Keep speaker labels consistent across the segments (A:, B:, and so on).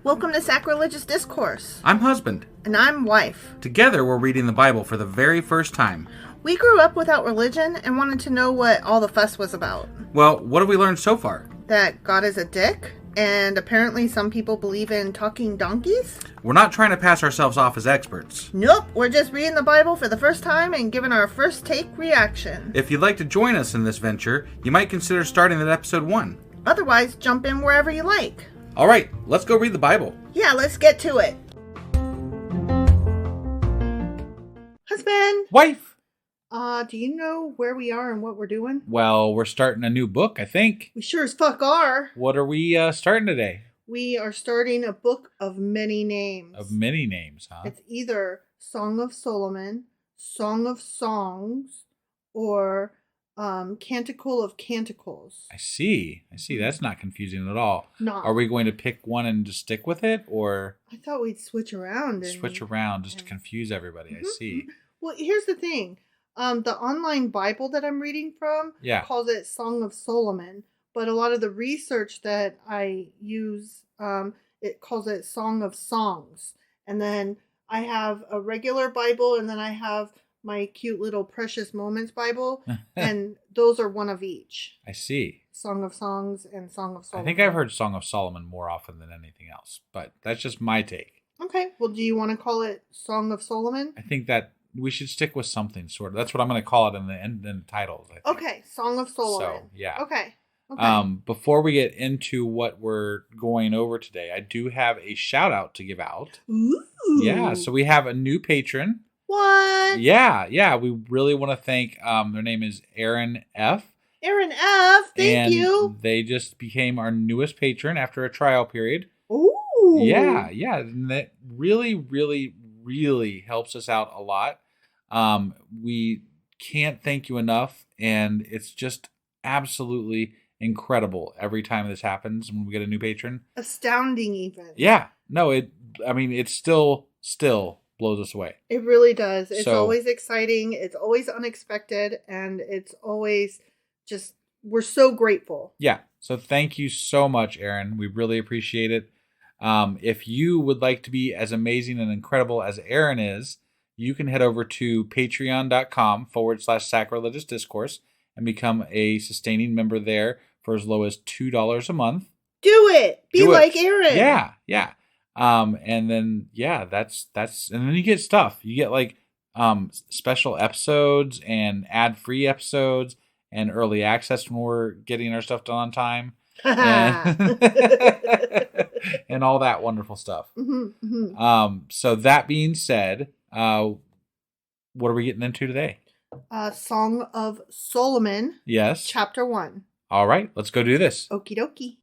A: Welcome to Sacrilegious Discourse.
B: I'm husband.
A: And I'm wife.
B: Together, we're reading the Bible for the very first time.
A: We grew up without religion and wanted to know what all the fuss was about.
B: Well, what have we learned so far?
A: That God is a dick, and apparently some people believe in talking donkeys?
B: We're not trying to pass ourselves off as experts.
A: Nope, we're just reading the Bible for the first time and giving our first take reaction.
B: If you'd like to join us in this venture, you might consider starting at episode 1.
A: Otherwise, jump in wherever you like.
B: All right, let's go read the Bible.
A: Yeah, let's get to it. Husband!
B: Wife!
A: Do you know where we are and what we're doing?
B: Well, we're starting a new book, I think.
A: We sure as fuck are.
B: What are we starting today?
A: We are starting a book of many names.
B: Of many names, huh?
A: It's either Song of Solomon, Song of Songs, or Canticle of Canticles.
B: I see. That's not confusing at all.
A: No.
B: Are we going to pick one and just stick with it, or
A: I thought we'd switch around.
B: just to confuse everybody?
A: Mm-hmm.
B: I see.
A: Well, here's the thing. The online Bible that I'm reading from calls it Song of Solomon, but a lot of the research that I use, it calls it Song of Songs. And then I have a regular Bible, and then I have my cute little Precious Moments Bible, and those are one of each.
B: I see.
A: Song of Songs and Song of Solomon.
B: I think I've heard Song of Solomon more often than anything else, but that's just my take.
A: Okay. Well, do you want to call it Song of Solomon?
B: I think that we should stick with something sort of. That's what I'm going to call it in the titles, I think.
A: Okay. Song of Solomon.
B: So, yeah.
A: Okay.
B: Before we get into what we're going over today, I do have a shout out to give out.
A: Ooh.
B: Yeah. So we have a new patron.
A: What?
B: Yeah. We really want to thank, their name is Aaron F.
A: Aaron F. Thank you.
B: They just became our newest patron after a trial period.
A: Ooh.
B: Yeah. And that really, really, really helps us out a lot. We can't thank you enough, and it's just absolutely incredible every time this happens when we get a new patron.
A: Astounding, even.
B: Yeah. No, it still blows us away.
A: It really does. It's always exciting. It's always unexpected. And it's always just, we're so grateful.
B: Yeah. So thank you so much, Aaron. We really appreciate it. If you would like to be as amazing and incredible as Aaron is, you can head over to patreon.com/sacrilegious discourse and become a sustaining member there for as low as $2 a month.
A: Do it. Be like Aaron.
B: Yeah. And then, that's, and then you get stuff. You get like, special episodes and ad-free episodes and early access when we're getting our stuff done on time. And all that wonderful stuff.
A: Mm-hmm.
B: So that being said, what are we getting into today?
A: Song of Solomon.
B: Yes.
A: Chapter 1.
B: All right, let's go do this.
A: Okie dokie.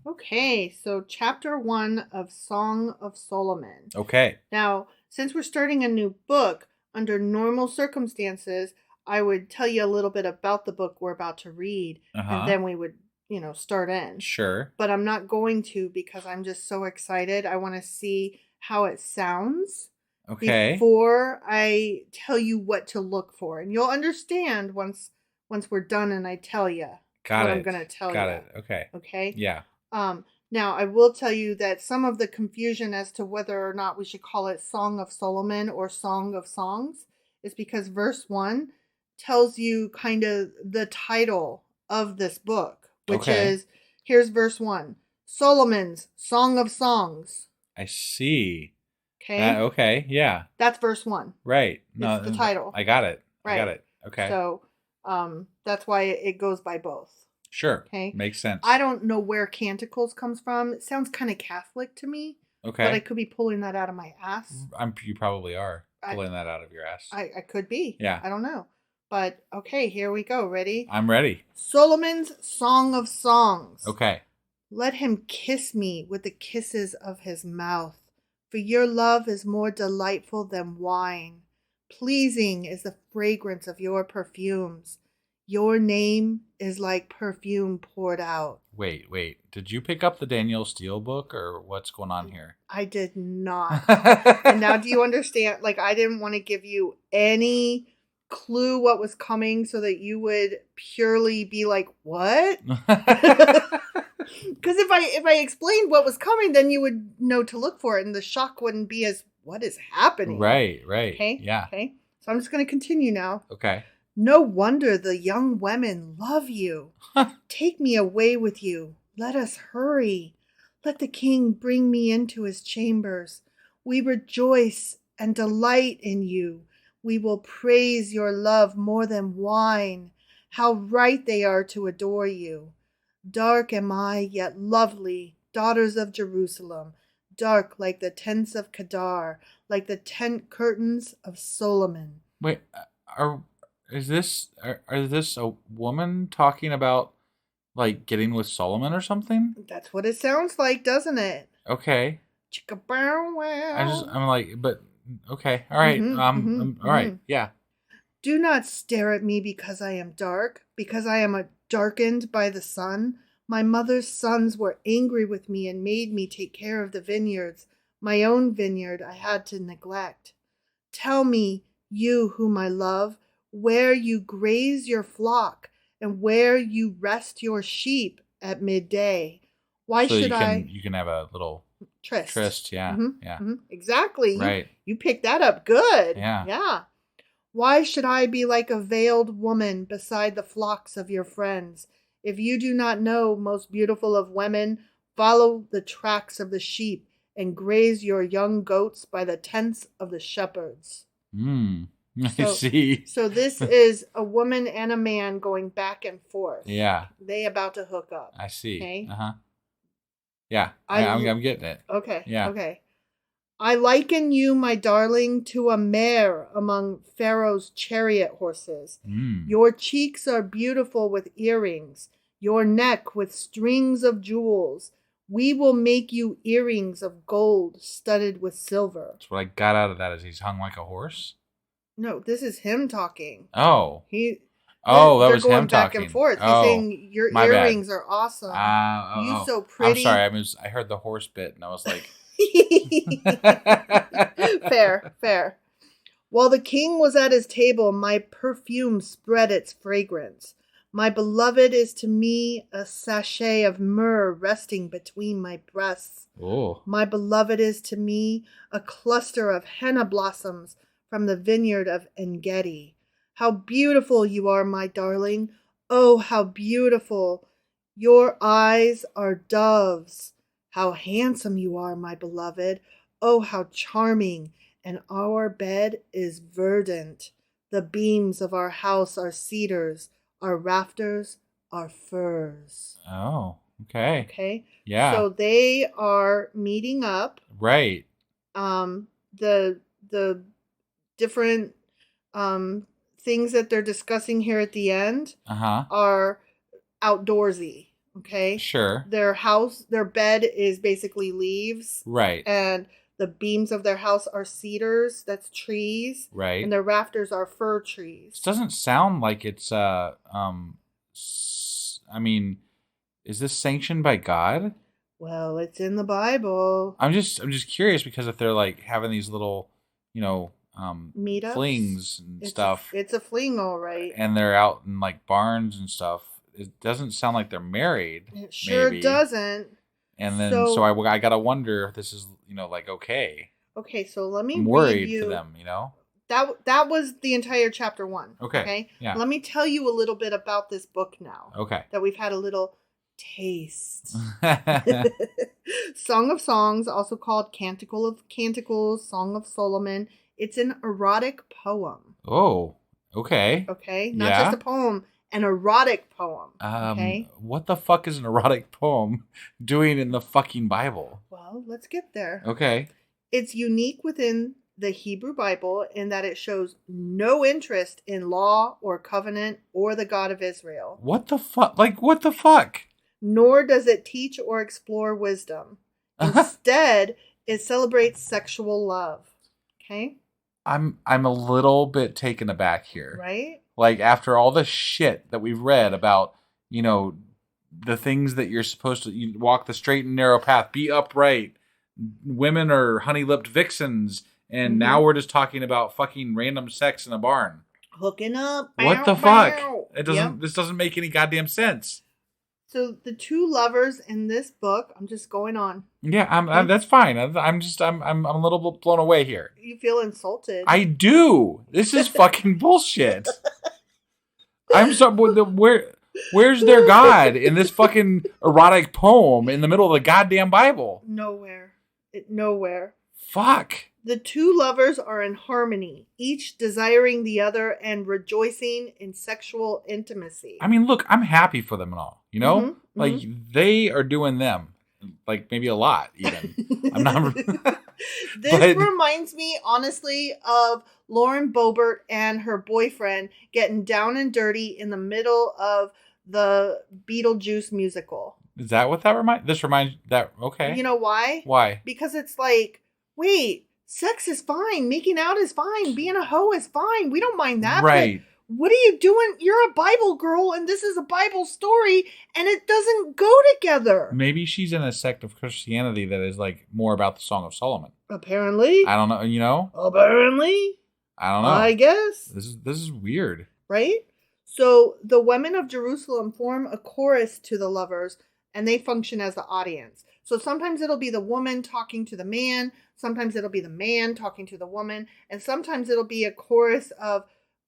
A: Okay, so chapter 1 of Song of Solomon.
B: Okay.
A: Now, since we're starting a new book, under normal circumstances, I would tell you a little bit about the book we're about to read, and then we would, start in.
B: Sure.
A: But I'm not going to because I'm just so excited. I want to see how it sounds before I tell you what to look for. And you'll understand once we're done and I tell you I'm going to tell you.
B: Got it. Okay.
A: Okay?
B: Yeah.
A: Now, I will tell you that some of the confusion as to whether or not we should call it Song of Solomon or Song of Songs is because verse 1 tells you kind of the title of this book, which is, here's verse 1, Solomon's Song of Songs.
B: I see.
A: Okay?
B: Okay, yeah.
A: That's verse 1.
B: Right. No,
A: it's the title.
B: I got it.
A: Right.
B: I got it. Okay.
A: So, that's why it goes by both.
B: Sure.
A: Okay.
B: Makes sense.
A: I don't know where Canticles comes from. It sounds kind of Catholic to me.
B: Okay.
A: But I could be pulling that out of my ass.
B: You probably are pulling that out of your ass.
A: I could be.
B: Yeah.
A: I don't know. But, okay, here we go. Ready?
B: I'm ready.
A: Solomon's Song of Songs.
B: Okay.
A: Let him kiss me with the kisses of his mouth, for your love is more delightful than wine. Pleasing is the fragrance of your perfumes. Your name is like perfume poured out.
B: Wait. Did you pick up the Danielle Steele book or what's going on here?
A: I did not. And now do you understand? Like, I didn't want to give you any clue what was coming so that you would purely be like, what? Because if I explained what was coming, then you would know to look for it, and the shock wouldn't be as, what is happening?
B: Right.
A: Okay?
B: Yeah.
A: Okay. So I'm just going to continue now.
B: Okay.
A: No wonder the young women love you. Take me away with you. Let us hurry. Let the king bring me into his chambers. We rejoice and delight in you. We will praise your love more than wine. How right they are to adore you. Dark am I, yet lovely, daughters of Jerusalem. Dark like the tents of Kedar, like the tent curtains of Solomon.
B: Wait, is this a woman talking about like getting with Solomon or something?
A: That's what it sounds like, doesn't it?
B: Okay.
A: Chicka bow wow.
B: I'm like, but okay, all right, all right, yeah.
A: Do not stare at me because I am dark, because I am darkened by the sun. My mother's sons were angry with me and made me take care of the vineyards. My own vineyard I had to neglect. Tell me, you whom I love, where you graze your flock and where you rest your sheep at midday. Why
B: so
A: should
B: you can have a little
A: tryst?
B: Yeah, yeah.
A: Exactly.
B: Right.
A: You picked that up good.
B: Yeah.
A: Yeah. Why should I be like a veiled woman beside the flocks of your friends? If you do not know, most beautiful of women, follow the tracks of the sheep and graze your young goats by the tents of the shepherds.
B: I see.
A: So this is a woman and a man going back and forth.
B: Yeah.
A: They about to hook up.
B: I see.
A: Okay.
B: Yeah. I'm getting it.
A: Okay.
B: Yeah.
A: Okay. I liken you, my darling, to a mare among Pharaoh's chariot horses. Your cheeks are beautiful with earrings, your neck with strings of jewels. We will make you earrings of gold studded with silver.
B: That's what I got out of that is he's hung like a horse?
A: No, this is him talking.
B: Oh.
A: That
B: was him
A: going back
B: talking.
A: And forth. He's saying your earrings are awesome. You so pretty.
B: I'm sorry. I heard the horse bit and I was like...
A: Fair. While the king was at his table, my perfume spread its fragrance. My beloved is to me a sachet of myrrh resting between my breasts.
B: Oh.
A: My beloved is to me a cluster of henna blossoms from the vineyard of En-Gedi. How beautiful you are, my darling. Oh, how beautiful. Your eyes are doves. How handsome you are, my beloved. Oh, how charming. And our bed is verdant. The beams of our house are cedars. Our rafters are firs.
B: Oh, okay.
A: Okay.
B: Yeah.
A: So they are meeting up.
B: Right.
A: The different things that they're discussing here at the end are outdoorsy. Okay.
B: Sure.
A: Their bed is basically leaves.
B: Right.
A: And the beams of their house are cedars. That's trees.
B: Right.
A: And their rafters are fir trees.
B: This doesn't sound like it's I mean, is this sanctioned by God?
A: Well, it's in the Bible.
B: I'm just curious because if they're like having these little,
A: meetups,
B: flings and stuff.
A: It's a fling, all right.
B: And they're out in like barns and stuff. It doesn't sound like they're married.
A: It sure doesn't.
B: And then, so I gotta wonder if this is, like, okay.
A: Okay, so let me
B: I'm worried
A: read you.
B: For them,
A: That was the entire chapter 1.
B: Okay. Yeah.
A: Let me tell you a little bit about this book now.
B: Okay.
A: That we've had a little taste. Song of Songs, also called Canticle of Canticles, Song of Solomon. It's an erotic poem.
B: Oh, okay.
A: Okay, not just a poem. An erotic poem. Okay.
B: What the fuck is an erotic poem doing in the fucking Bible?
A: Well, let's get there.
B: Okay.
A: It's unique within the Hebrew Bible in that it shows no interest in law or covenant or the God of Israel.
B: What the fuck? Like, what the fuck?
A: Nor does it teach or explore wisdom. Instead, it celebrates sexual love. Okay.
B: I'm a little bit taken aback here.
A: Right?
B: Like, after all the shit that we've read about, the things that you're supposed to you walk the straight and narrow path, be upright, women are honey-lipped vixens, and now we're just talking about fucking random sex in a barn.
A: hooking up.
B: What the fuck? It doesn't. This doesn't make any goddamn sense.
A: So the two lovers in this book, I'm just going on.
B: Yeah, I'm that's fine. I'm a little blown away here.
A: You feel insulted.
B: I do. This is fucking bullshit. I'm so where's their God in this fucking erotic poem in the middle of the goddamn Bible?
A: Nowhere. Nowhere.
B: Fuck.
A: The two lovers are in harmony, each desiring the other and rejoicing in sexual intimacy.
B: I mean, look, I'm happy for them and all, you know? Mm-hmm, like, they are doing them. Like, maybe a lot, even. I'm not...
A: This reminds me, honestly, of Lauren Boebert and her boyfriend getting down and dirty in the middle of the Beetlejuice musical.
B: Is that what that reminds? This reminds... that Okay.
A: You know why?
B: Why?
A: Because it's like, wait... Sex is fine. Making out is fine. Being a hoe is fine. We don't mind that.
B: Right.
A: What are you doing? You're a Bible girl, and this is a Bible story, and it doesn't go together.
B: Maybe she's in a sect of Christianity that is like more about the Song of Solomon.
A: Apparently.
B: I don't know. You know.
A: Apparently.
B: I don't know.
A: I guess.
B: This is weird.
A: Right? So the women of Jerusalem form a chorus to the lovers, and they function as the audience. So sometimes it'll be the woman talking to the man. Sometimes it'll be the man talking to the woman. And sometimes it'll be a chorus of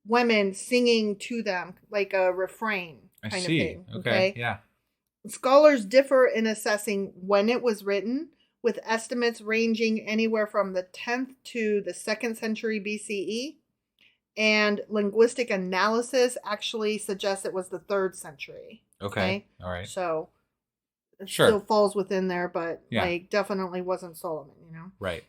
A: women singing to them, like a refrain kind of thing.
B: Okay. Yeah.
A: Scholars differ in assessing when it was written, with estimates ranging anywhere from the 10th to the 2nd century BCE. And linguistic analysis actually suggests it was the 3rd century.
B: Okay. All right.
A: So... it
B: sure.
A: Still falls within there, but like definitely wasn't Solomon, you know?
B: Right.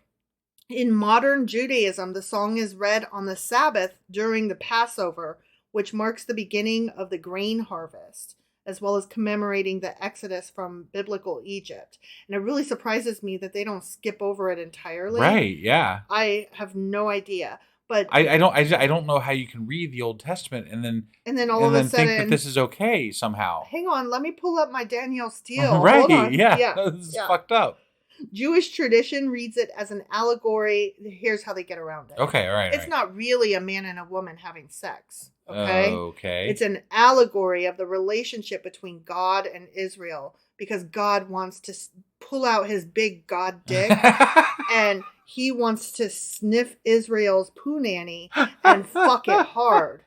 A: In modern Judaism, the song is read on the Sabbath during the Passover, which marks the beginning of the grain harvest, as well as commemorating the exodus from biblical Egypt. And it really surprises me that they don't skip over it entirely.
B: Right, yeah.
A: I have no idea. But
B: I don't know how you can read the Old Testament and then
A: all of a sudden
B: think that this is okay somehow.
A: Hang on, let me pull up my Danielle Steele.
B: Right,
A: hold on.
B: yeah. This is fucked up.
A: Jewish tradition reads it as an allegory. Here's how they get around it.
B: Okay, all right.
A: It's not really a man and a woman having sex. Okay?
B: Okay.
A: It's an allegory of the relationship between God and Israel, because God wants to pull out his big God dick and he wants to sniff Israel's punani and fuck it hard.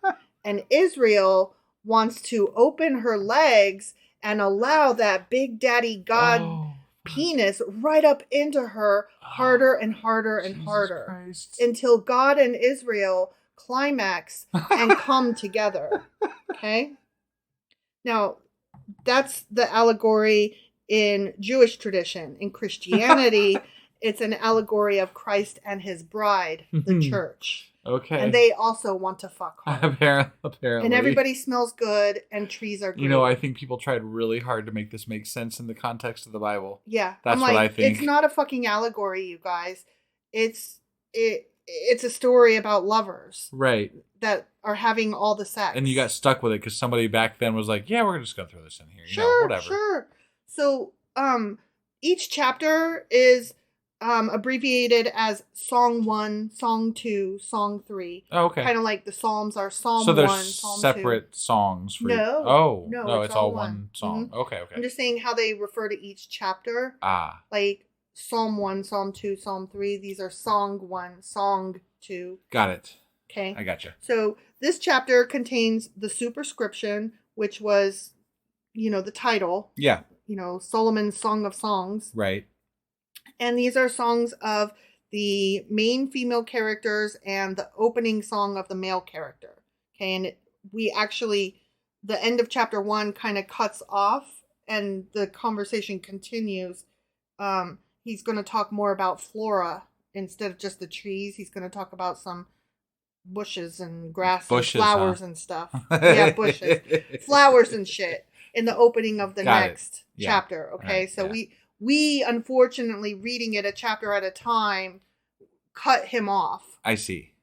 A: And Israel wants to open her legs and allow that big daddy God penis right up into her harder and harder and harder
B: Christ.
A: Until God and Israel climax and come together. Okay? Now, that's the allegory in Jewish tradition. In Christianity, it's an allegory of Christ and his bride, the church.
B: Okay.
A: And they also want to fuck hard.
B: Apparently.
A: And everybody smells good and trees are green.
B: You know, I think people tried really hard to make this make sense in the context of the Bible.
A: Yeah.
B: That's what I think.
A: It's not a fucking allegory, you guys. It's a story about lovers.
B: Right.
A: That are having all the sex.
B: And you got stuck with it because somebody back then was like, yeah, we're just going to throw this in here. Whatever.
A: Sure. So, each chapter is abbreviated as Song 1, Song 2, Song 3.
B: Oh, okay.
A: Kind of like the Psalms are Psalm 1,
B: so there's
A: Psalm
B: separate
A: 2.
B: songs for
A: No,
B: it's all one song.
A: Mm-hmm.
B: Okay.
A: I'm just saying how they refer to each chapter. Like Psalm 1, Psalm 2, Psalm 3. These are Song 1, Song 2.
B: Got it.
A: Okay.
B: I gotcha.
A: So this chapter contains the superscription, which was, the title.
B: Yeah.
A: Solomon's Song of Songs.
B: Right.
A: And these are songs of the main female characters and the opening song of the male character. Okay. And the end of chapter 1 kind of cuts off and the conversation continues. He's going to talk more about flora instead of just the trees. He's going to talk about some bushes and grass and flowers and stuff. Yeah, bushes. Flowers and shit in the opening of the next chapter. Okay, right. So we unfortunately, reading it a chapter at a time, cut him off.
B: I see.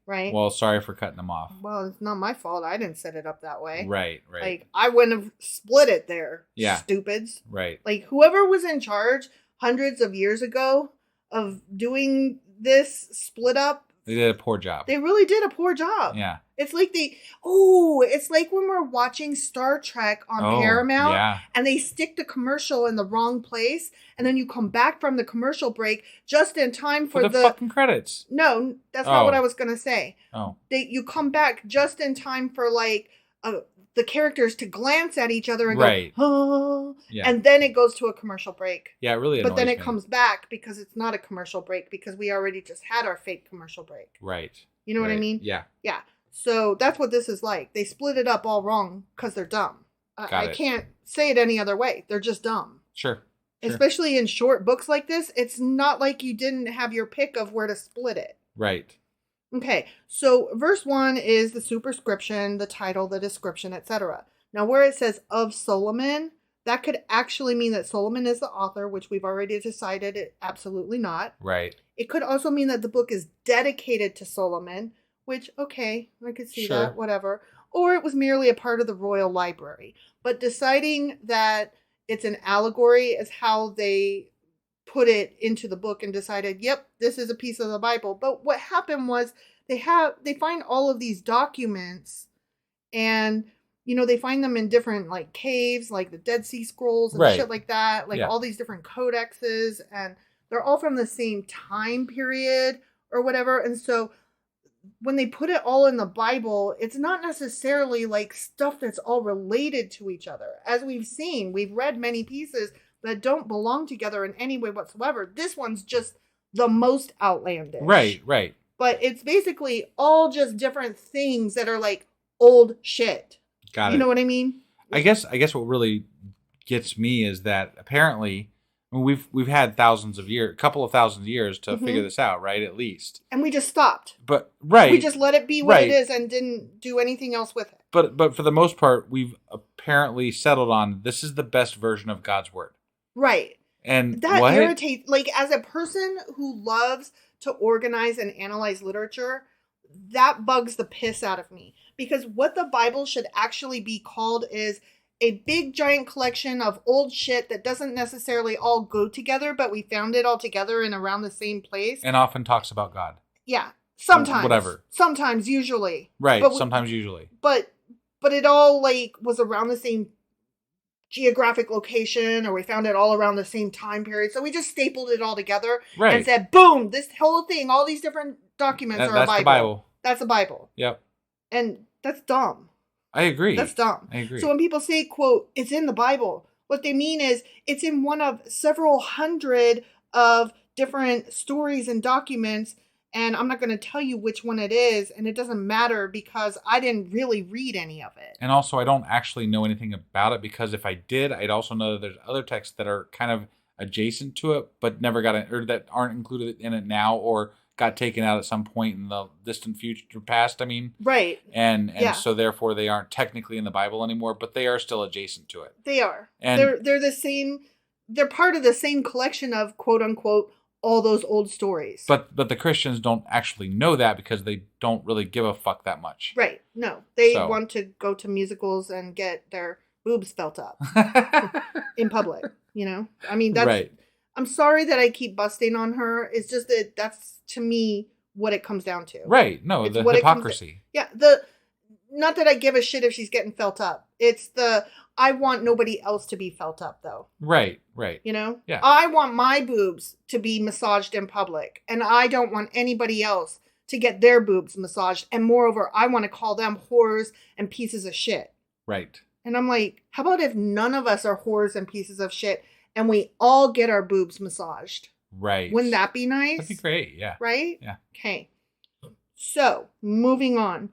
A: Right?
B: Well, sorry for cutting him off.
A: Well, it's not my fault. I didn't set it up that way.
B: Right.
A: Like, I wouldn't have split it there, stupids.
B: Right.
A: Like, whoever was in charge hundreds of years ago of doing this split up
B: They did a poor job.
A: They really did a poor job.
B: Yeah.
A: It's like it's like when we're watching Star Trek on Paramount and they stick the commercial in the wrong place and then you come back from the commercial break just in time for the
B: fucking credits.
A: No, that's not what I was going to say.
B: Oh.
A: You come back just in time for like the characters to glance at each other and go, oh, and then it goes to a commercial break.
B: Yeah, it really annoys
A: But then it
B: me.
A: comes back because it's not a commercial break because we already just had our fake commercial break.
B: Right.
A: You know what I mean?
B: Yeah.
A: Yeah. So that's what this is like. They split it up all wrong because they're dumb. I can't say it any other way. They're just dumb.
B: Sure.
A: Especially in short books like this. It's not like you didn't have your pick of where to split it.
B: Right.
A: Okay, so verse 1 is the superscription, the title, the description, etc. Now, where it says of Solomon, that could actually mean that Solomon is the author, which we've already decided absolutely not.
B: Right.
A: It could also mean that the book is dedicated to Solomon, which, okay, I could see that, whatever. Or it was merely a part of the royal library. But deciding that it's an allegory is how they put it into the book and decided, yep, this is a piece of the Bible. But what happened was they find all of these documents and, they find them in different like caves, like the Dead Sea Scrolls and shit like that, like all these different codexes, and they're all from the same time period or whatever. And so when they put it all in the Bible, it's not necessarily like stuff that's all related to each other. As we've read many pieces that don't belong together in any way whatsoever. This one's just the most outlandish.
B: Right.
A: But it's basically all just different things that are like old shit.
B: Got it.
A: You know what I mean?
B: I guess what really gets me is that apparently we've had a couple of thousand years to figure this out, right? At least.
A: And we just stopped.
B: But we
A: just let it be what it is and didn't do anything else with it.
B: But for the most part, we've apparently settled on this is the best version of God's word.
A: Right.
B: And
A: that irritates, like, as a person who loves to organize and analyze literature, that bugs the piss out of me. Because what the Bible should actually be called is a big giant collection of old shit that doesn't necessarily all go together, but we found it all together in around the same place.
B: And often talks about God.
A: Yeah. Sometimes.
B: Whatever.
A: Sometimes, usually.
B: Right. Sometimes, usually.
A: But it all, like, was around the same geographic location, or we found it all around the same time period. So we just stapled it all together and said, boom, this whole thing, all these different documents are a Bible.
B: That's the Bible.
A: That's a Bible.
B: Yep.
A: And that's dumb.
B: I agree.
A: That's dumb.
B: I agree.
A: So when people say, quote, it's in the Bible, what they mean is it's in one of several hundred of different stories and documents. And I'm not going to tell you which one it is. And it doesn't matter because I didn't really read any of it.
B: And also, I don't actually know anything about it because if I did, I'd also know that there's other texts that are kind of adjacent to it, but never got it, or that aren't included in it now, or got taken out at some point in the distant future past. I mean,
A: right.
B: And so therefore they aren't technically in the Bible anymore, but they are still adjacent to it.
A: They are.
B: And
A: they're the same. They're part of the same collection of quote unquote all those old stories.
B: But the Christians don't actually know that because they don't really give a fuck that much.
A: Right. No. They want to go to musicals and get their boobs felt up in public, I mean, that's
B: right.
A: I'm sorry that I keep busting on her. It's just that that's to me what it comes down to.
B: Right. No, it's the hypocrisy.
A: Not that I give a shit if she's getting felt up. It's I want nobody else to be felt up, though.
B: Right.
A: Yeah. I want my boobs to be massaged in public, and I don't want anybody else to get their boobs massaged. And moreover, I want to call them whores and pieces of shit.
B: Right.
A: And I'm like, how about if none of us are whores and pieces of shit, and we all get our boobs massaged?
B: Right.
A: Wouldn't that be nice?
B: That'd be great, yeah.
A: Right?
B: Yeah.
A: Okay. So, moving on.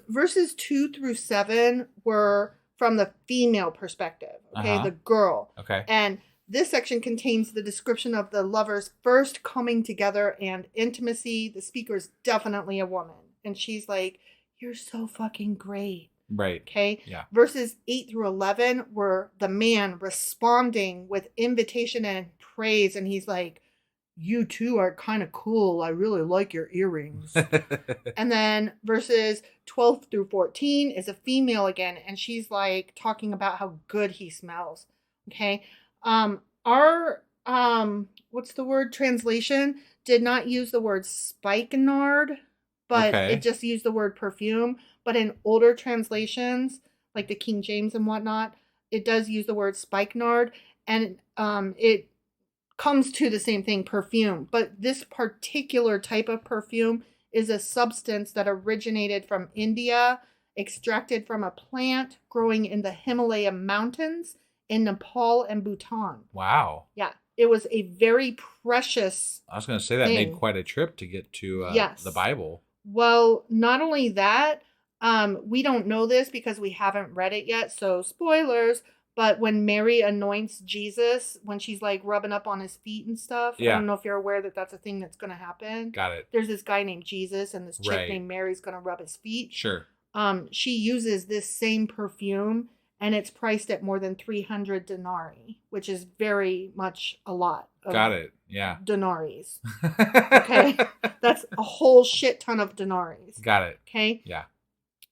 A: Verses 2 through 7 were from the female perspective. Okay, the girl.
B: Okay.
A: And this section contains the description of the lovers first coming together and intimacy. The speaker is definitely a woman. And she's like, you're so fucking great.
B: Right.
A: Okay.
B: Yeah.
A: Verses 8 through 11 were the man responding with invitation and praise. And he's like, you two are kind of cool. I really like your earrings. And then verses 12 through 14 is a female again. And she's like talking about how good he smells. Okay. Our, what's the word? Translation did not use the word spikenard, but it just used the word perfume. But in older translations, like the King James and whatnot, it does use the word spikenard, and it comes to the same thing, perfume. But this particular type of perfume is a substance that originated from India, extracted from a plant growing in the Himalaya mountains in Nepal and Bhutan.
B: Wow.
A: Yeah. It was a very precious
B: I was going to say that made quite a trip to get to the Bible.
A: Well, not only that, we don't know this because we haven't read it yet, so spoilers. But when Mary anoints Jesus, when she's like rubbing up on his feet and stuff, I don't know if you're aware that that's a thing that's going to happen.
B: Got it.
A: There's this guy named Jesus and this chick named Mary's going to rub his feet.
B: Sure.
A: She uses this same perfume, and it's priced at more than 300 denarii, which is very much a lot.
B: Got it. Yeah.
A: Denaries. Okay. That's a whole shit ton of denaries.
B: Got it.
A: Okay.
B: Yeah.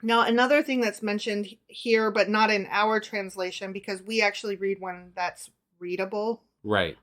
A: Now, another thing that's mentioned here, but not in our translation, because we actually read one that's readable.
B: Right.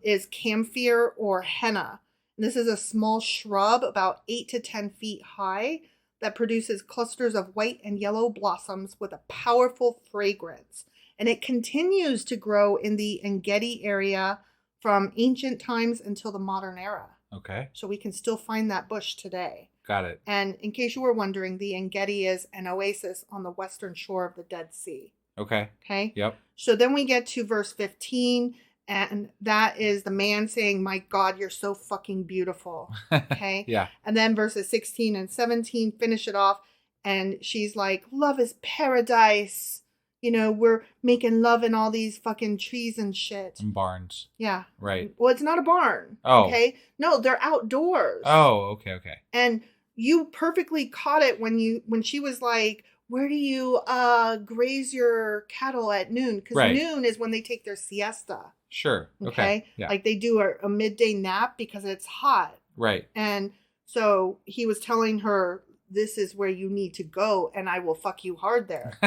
A: Is camphor or henna. And this is a small shrub about 8 to 10 feet high that produces clusters of white and yellow blossoms with a powerful fragrance. And it continues to grow in the Engedi area from ancient times until the modern era.
B: Okay.
A: So we can still find that bush today.
B: Got it.
A: And in case you were wondering, the Engedi is an oasis on the western shore of the Dead Sea.
B: Okay.
A: Okay?
B: Yep.
A: So then we get to verse 15, and that is the man saying, "My God, you're so fucking beautiful." Okay?
B: Yeah.
A: And then verses 16 and 17 finish it off, and she's like, "Love is paradise. You know, we're making love in all these fucking trees and shit."
B: And barns.
A: Yeah.
B: Right.
A: Well, it's not a barn.
B: Oh.
A: Okay? No, they're outdoors.
B: Oh, okay.
A: And you perfectly caught it when she was like, "Where do you graze your cattle at noon?" Because noon is when they take their siesta.
B: Sure. Okay. Yeah.
A: Like they do a midday nap because it's hot.
B: Right.
A: And so he was telling her, "This is where you need to go, and I will fuck you hard there."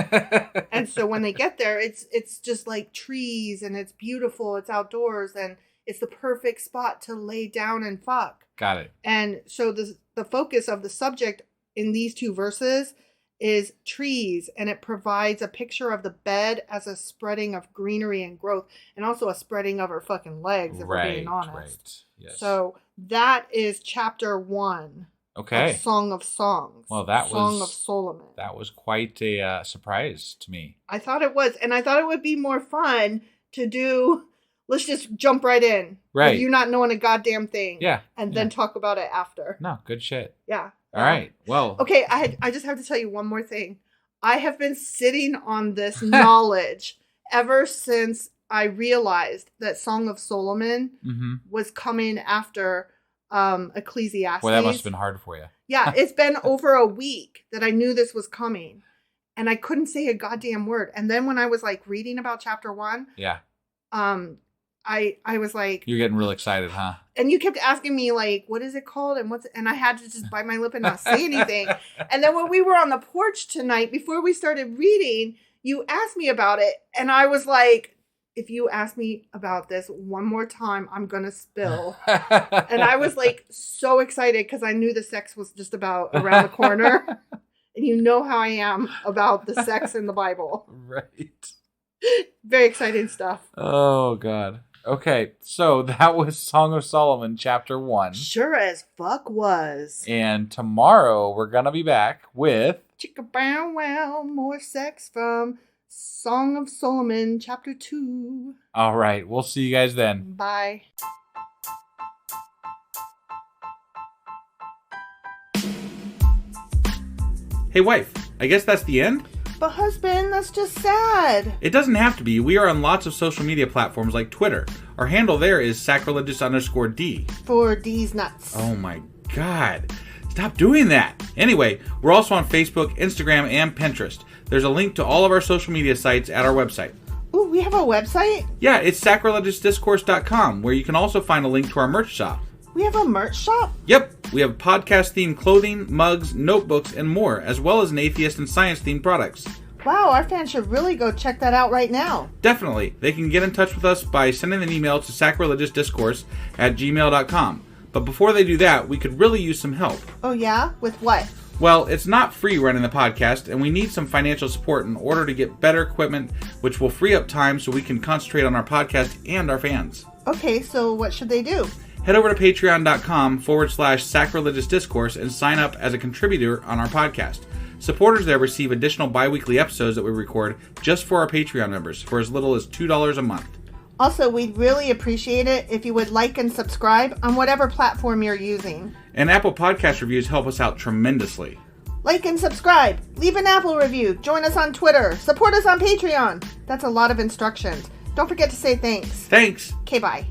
A: And so when they get there, it's just like trees, and it's beautiful. It's outdoors, and it's the perfect spot to lay down and fuck.
B: Got it.
A: And so the focus of the subject in these two verses is trees, and it provides a picture of the bed as a spreading of greenery and growth, and also a spreading of her fucking legs, if we're being honest.
B: Right. Yes.
A: So that is chapter 1.
B: Okay.
A: Of Song of Songs.
B: Well, that
A: Song of Solomon.
B: That was quite a surprise to me.
A: I thought it was, and I thought it would be more fun to do. Let's just jump right in.
B: Right.
A: With you not knowing a goddamn thing.
B: Yeah.
A: And then talk about it after.
B: No, good shit.
A: Yeah.
B: All right. Well.
A: Okay, I just have to tell you one more thing. I have been sitting on this knowledge ever since I realized that Song of Solomon was coming after Ecclesiastes.
B: Well, that must have been hard for you.
A: Yeah, it's been over a week that I knew this was coming. And I couldn't say a goddamn word. And then when I was like reading about chapter 1, I was like,
B: you're getting real excited, huh?
A: And you kept asking me like, what is it called? And I had to just bite my lip and not say anything. And then when we were on the porch tonight, before we started reading, you asked me about it. And I was like, if you ask me about this one more time, I'm going to spill. And I was like so excited because I knew the sex was just about around the corner. And you know how I am about the sex in the Bible.
B: Right.
A: Very exciting stuff.
B: Oh, God. Okay, so that was Song of Solomon, chapter 1.
A: Sure as fuck was.
B: And tomorrow we're going to be back with...
A: Chicka bow wow, more sex from Song of Solomon, chapter 2.
B: All right, we'll see you guys then.
A: Bye.
B: Hey, wife, I guess that's the end?
A: But husband, that's just sad.
B: It doesn't have to be. We are on lots of social media platforms like Twitter. Our handle there is sacrilegious_D.
A: For D's nuts.
B: Oh my God. Stop doing that. Anyway, we're also on Facebook, Instagram, and Pinterest. There's a link to all of our social media sites at our website.
A: Ooh, we have a website?
B: Yeah, it's sacrilegiousdiscourse.com, where you can also find a link to our merch shop.
A: We have a merch shop?
B: Yep, we have podcast-themed clothing, mugs, notebooks, and more, as well as an atheist and science-themed products.
A: Wow, our fans should really go check that out right now.
B: Definitely. They can get in touch with us by sending an email to sacrilegiousdiscourse@gmail.com. But before they do that, we could really use some help.
A: Oh yeah? With what?
B: Well, it's not free running the podcast, and we need some financial support in order to get better equipment, which will free up time so we can concentrate on our podcast and our fans.
A: Okay, so what should they do?
B: Head over to patreon.com/sacrilegious discourse and sign up as a contributor on our podcast. Supporters there receive additional bi-weekly episodes that we record just for our Patreon members for as little as $2 a month.
A: Also, we'd really appreciate it if you would like and subscribe on whatever platform you're using.
B: And Apple Podcast reviews help us out tremendously.
A: Like and subscribe. Leave an Apple review. Join us on Twitter. Support us on Patreon. That's a lot of instructions. Don't forget to say thanks.
B: Thanks.
A: Okay, bye.